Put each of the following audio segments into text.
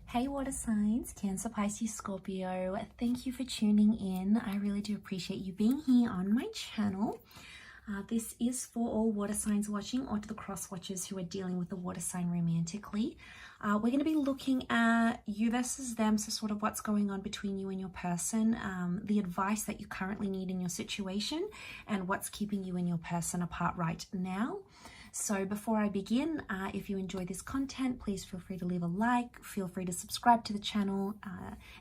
Hey water signs, Cancer, Pisces, Scorpio, thank you for tuning in. I really do appreciate you being here on my channel. This is for all water signs watching or to the cross watchers who are dealing with the water sign romantically. We're going to be looking at you versus them, so sort of what's going on between you and your person, the advice that you currently need in your situation, and what's keeping you and your person apart right now. So before I begin, if you enjoy this content, please feel free to leave a like, feel free to subscribe to the channel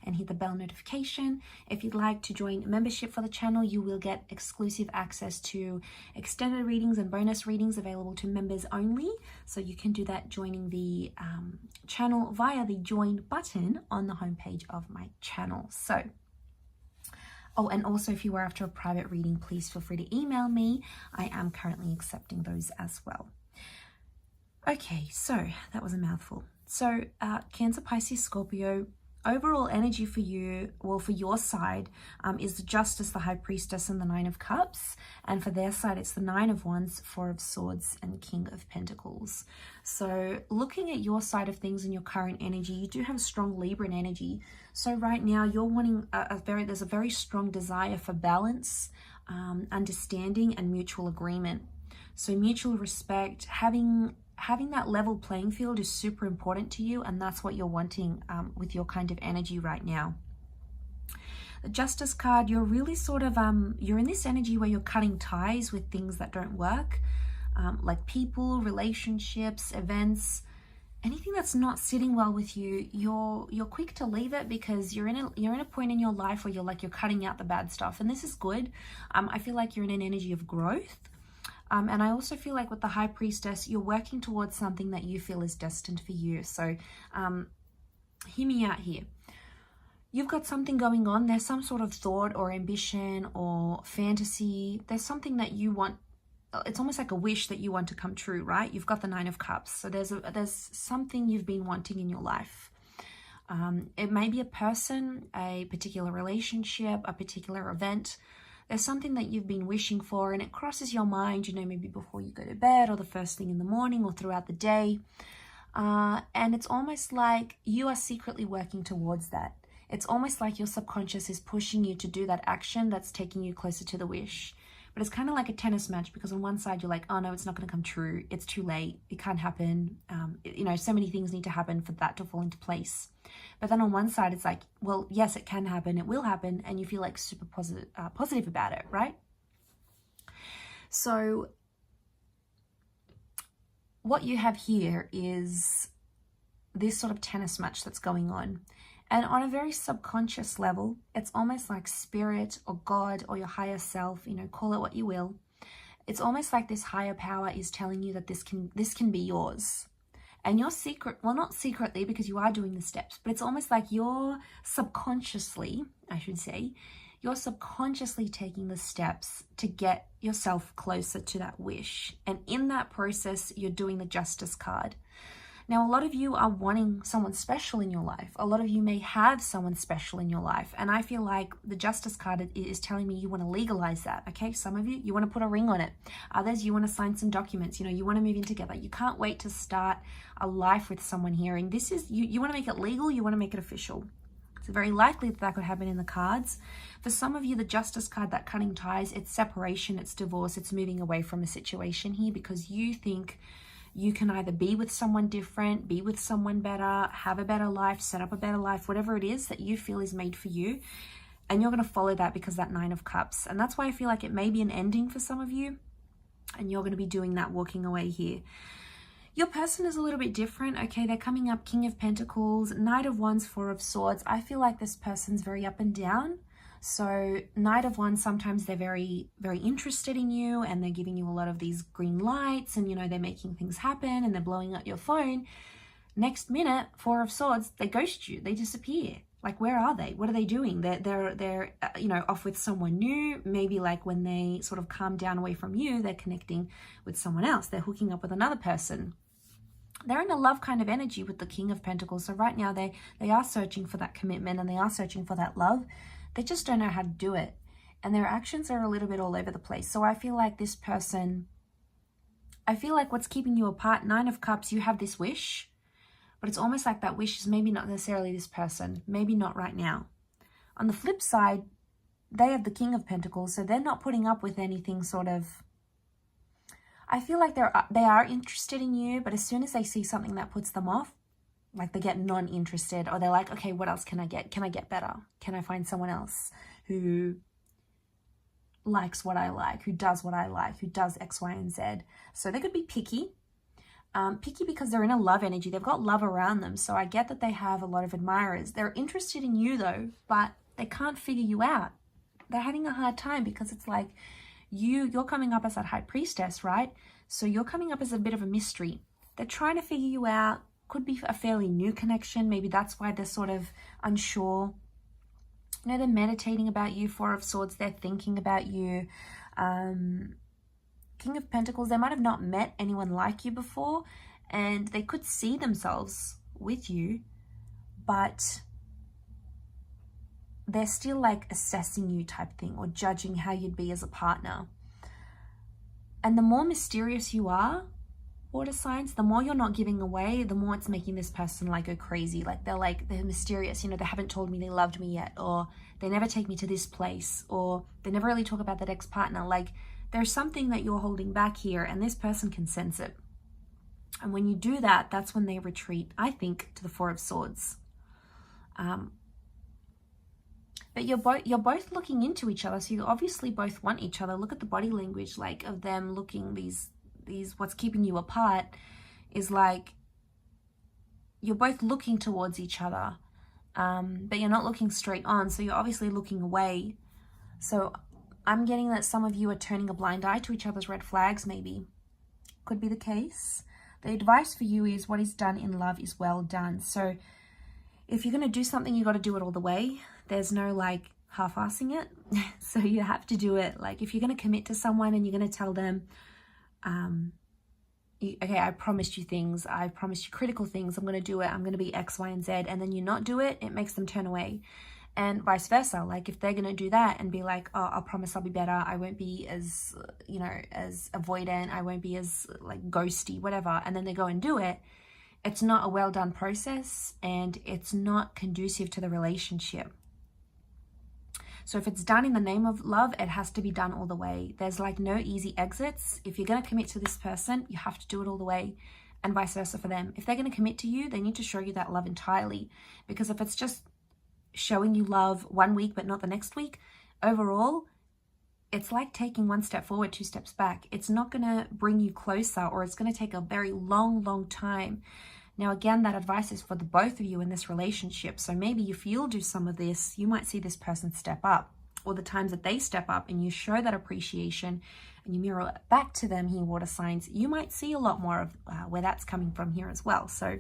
and hit the bell notification. If you'd like to join membership for the channel, you will get exclusive access to extended readings and bonus readings available to members only. So you can do that joining the channel via the join button on the homepage of my channel. So oh, and also if you are after a private reading, please feel free to email me. I am currently accepting those as well. Okay, so that was a mouthful. So Cancer, Pisces, Scorpio, overall energy for you, well, for your side, is the Justice, the High Priestess, and the Nine of Cups. And for their side, it's the Nine of Wands, Four of Swords, and King of Pentacles. So looking at your side of things and your current energy, you do have a strong Libran energy. So right now, you're wanting there's a very strong desire for balance, understanding, and mutual agreement. So mutual respect, having that level playing field is super important to you, and that's what you're wanting with your kind of energy right now. The Justice card, you're really sort of you're in this energy where you're cutting ties with things that don't work, like people, relationships, events, anything that's not sitting well with you. You're quick to leave it because you're in a point in your life where you're cutting out the bad stuff, and this is good. I feel like you're in an energy of growth. And I also feel like with the High Priestess, you're working towards something that you feel is destined for you. So hear me out here. You've got something going on. There's some sort of thought or ambition or fantasy. There's something that you want. It's almost like a wish that you want to come true, right? You've got the Nine of Cups. So there's something you've been wanting in your life. It may be a person, a particular relationship, a particular event. There's something that you've been wishing for and it crosses your mind, maybe before you go to bed or the first thing in the morning or throughout the day. And it's almost like you are secretly working towards that. It's almost like your subconscious is pushing you to do that action that's taking you closer to the wish. But it's kind of like a tennis match, because on one side you're like, oh no, it's not going to come true. It's too late. It can't happen. So many things need to happen for that to fall into place. But then on one side, it's like, well, yes, it can happen. It will happen. And you feel like super positive about it, right? So what you have here is this sort of tennis match that's going on. And on a very subconscious level, it's almost like spirit or God or your higher self, call it what you will. It's almost like this higher power is telling you that this can be yours. And you're not secretly, because you are doing the steps, but it's almost like you're subconsciously taking the steps to get yourself closer to that wish. And in that process, you're doing the Justice card. Now, a lot of you are wanting someone special in your life. A lot of you may have someone special in your life. And I feel like the Justice card is telling me you want to legalize that, okay? Some of you want to put a ring on it. Others, you want to sign some documents. You want to move in together. You can't wait to start a life with someone here. And this is, you want to make it legal. You want to make it official. It's very likely that could happen in the cards. For some of you, the Justice card, that cutting ties, it's separation, it's divorce, it's moving away from a situation here because you think you can either be with someone different, be with someone better, have a better life, set up a better life, whatever it is that you feel is made for you. And you're going to follow that because that Nine of Cups. And that's why I feel like it may be an ending for some of you. And you're going to be doing that, walking away here. Your person is a little bit different. Okay, they're coming up King of Pentacles, Knight of Wands, Four of Swords. I feel like this person's very up and down. So Knight of Wands, sometimes they're very, very interested in you and they're giving you a lot of these green lights and, they're making things happen and they're blowing up your phone. Next minute, Four of Swords, they ghost you. They disappear. Like, where are they? What are they doing? They're off with someone new. Maybe like when they sort of calm down away from you, they're connecting with someone else. They're hooking up with another person. They're in a love kind of energy with the King of Pentacles. So right now they are searching for that commitment and they are searching for that love. They just don't know how to do it. And their actions are a little bit all over the place. So I feel like this person, what's keeping you apart, Nine of Cups, you have this wish, but it's almost like that wish is maybe not necessarily this person, maybe not right now. On the flip side, they have the King of Pentacles, so they're not putting up with anything sort of... I feel like they are interested in you, but as soon as they see something that puts them off, like they get non-interested, or they're like, okay, what else can I get? Can I get better? Can I find someone else who likes what I like, who does what I like, who does X, Y, and Z? So they could be picky. Picky because they're in a love energy. They've got love around them. So I get that they have a lot of admirers. They're interested in you though, but they can't figure you out. They're having a hard time because it's like you're coming up as that High Priestess, right? So you're coming up as a bit of a mystery. They're trying to figure you out. Could be a fairly new connection. Maybe that's why they're sort of unsure. You know, they're meditating about you. Four of Swords, they're thinking about you. King of Pentacles, they might have not met anyone like you before, and they could see themselves with you, but they're still like assessing you type thing, or judging how you'd be as a partner. And the more mysterious you are, water signs, the more you're not giving away, the more it's making this person like go crazy. Like they're mysterious, you know, they haven't told me they loved me yet, or they never take me to this place, or they never really talk about that ex-partner. Like there's something that you're holding back here, and this person can sense it. And when you do that, that's when they retreat, I think, to the Four of Swords. But you're both looking into each other, so you obviously both want each other. Look at the body language, like of them looking, these what's keeping you apart is like you're both looking towards each other, but you're not looking straight on, so you're obviously looking away. So I'm getting that some of you are turning a blind eye to each other's red flags, maybe. Could be the case. The advice for you is what is done in love is well done. So if you're going to do something, you got to do it all the way. There's no like half-assing it. So you have to do it. Like if you're going to commit to someone and you're going to tell them, okay, I promised you things. I promised you critical things. I'm going to do it. I'm going to be X, Y, and Z. And then you not do it, it makes them turn away. And vice versa. Like if they're going to do that and be like, oh, I'll promise I'll be better. I won't be as, you know, as avoidant. I won't be as like ghosty, whatever. And then they go and do it. It's not a well done process, and it's not conducive to the relationship. So if it's done in the name of love, it has to be done all the way. There's like no easy exits. If you're going to commit to this person, you have to do it all the way, and vice versa for them. If they're going to commit to you, they need to show you that love entirely. Because if it's just showing you love 1 week but not the next week, overall, it's like taking 1 step forward, 2 steps back. It's not going to bring you closer, or it's going to take a very long time. Now, again, that advice is for the both of you in this relationship. So maybe if you'll do some of this, you might see this person step up, or the times that they step up and you show that appreciation and you mirror it back to them here, water signs, you might see a lot more of where that's coming from here as well. So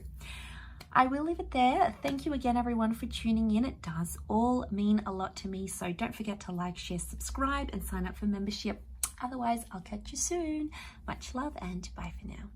I will leave it there. Thank you again, everyone, for tuning in. It does all mean a lot to me. So don't forget to like, share, subscribe, and sign up for membership. Otherwise, I'll catch you soon. Much love and bye for now.